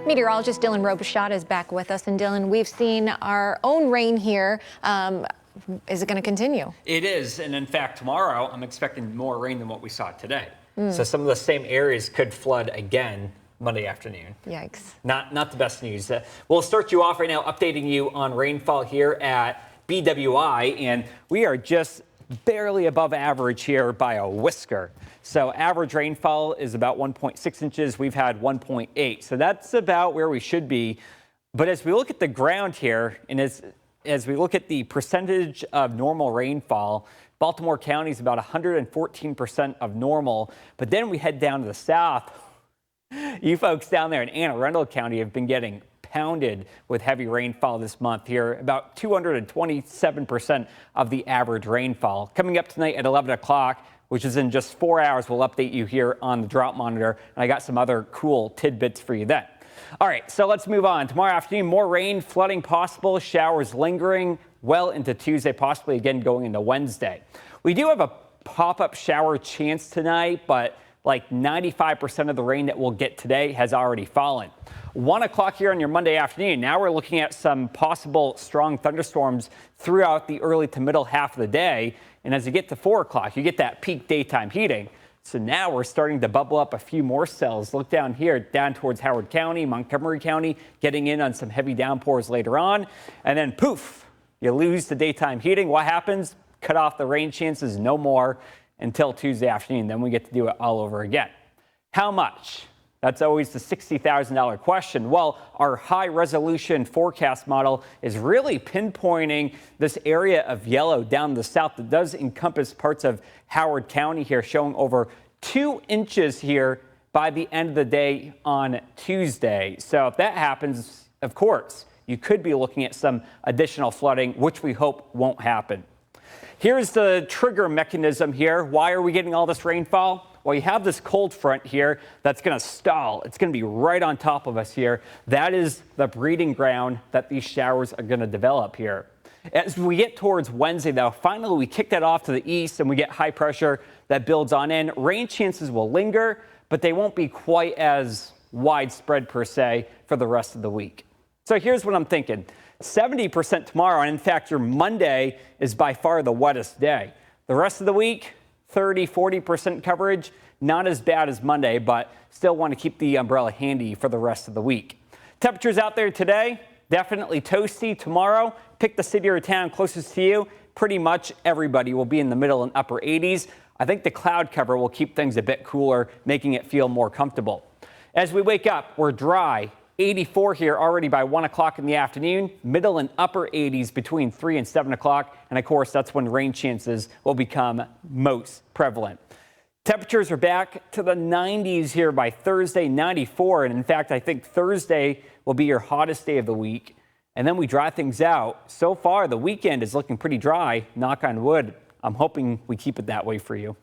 Meteorologist Dylan Robichaud is back with us. And Dylan, we've seen our own rain here. Is it going to continue? It is. And in fact, tomorrow, I'm expecting more rain than what we saw today. So some of the same areas could flood again Monday afternoon. Yikes. Not the best news. We'll start you off right now, updating you on rainfall here at BWI. And we are just barely above average here by a whisker. So average rainfall is about 1.6 inches. We've had 1.8. So that's about where we should be. But as we look at the ground here, and as we look at the percentage of normal rainfall, Baltimore County is about 114% of normal. But then we head down to the south. You folks down there in Anne Arundel County have been getting pounded with heavy rainfall this month here, about 227% of the average rainfall. Coming up tonight at 11 o'clock, which is in just 4 hours, we'll update you here on the drought monitor. And I got some other cool tidbits for you then. All right, so let's move on. Tomorrow afternoon, more rain, flooding possible, showers lingering well into Tuesday, possibly again going into Wednesday. We do have a pop-up shower chance tonight, but like 95% of the rain that we'll get today has already fallen. 1 o'clock here on your Monday afternoon. Now we're looking at some possible strong thunderstorms throughout the early to middle half of the day. And as you get to 4 o'clock, you get that peak daytime heating. So now we're starting to bubble up a few more cells. Look down here, down towards Howard County, Montgomery County, getting in on some heavy downpours later on. And then poof, you lose the daytime heating. What happens? Cut off the rain chances, no more until Tuesday afternoon. Then we get to do it all over again. How much? That's always the $60,000 question. Well, our high resolution forecast model is really pinpointing this area of yellow down the south that does encompass parts of Howard County here, showing over 2 inches here by the end of the day on Tuesday. So if that happens, of course, you could be looking at some additional flooding, which we hope won't happen. Here's the trigger mechanism here. Why are we getting all this rainfall? Well, you have this cold front here that's going to stall. It's going to be right on top of us here. That is the breeding ground that these showers are going to develop here. As we get towards Wednesday, though, finally we kick that off to the east and we get high pressure that builds on in. Rain chances will linger, but they won't be quite as widespread per se for the rest of the week. So here's what I'm thinking. 70% tomorrow, and in fact, your Monday is by far the wettest day. The rest of the week, 30–40% coverage, not as bad as Monday, but still want to keep the umbrella handy for the rest of the week. Temperatures out there today, definitely toasty. Tomorrow, pick the city or town closest to you. Pretty much everybody will be in the middle and upper 80s. I think the cloud cover will keep things a bit cooler, making it feel more comfortable. As we wake up, we're dry. 84 here already by 1 o'clock in the afternoon, middle and upper 80s between 3 and 7 o'clock. And of course, that's when rain chances will become most prevalent. Temperatures are back to the 90s here by Thursday, 94. And in fact, I think Thursday will be your hottest day of the week. And then we dry things out. So far, the weekend is looking pretty dry, knock on wood. I'm hoping we keep it that way for you.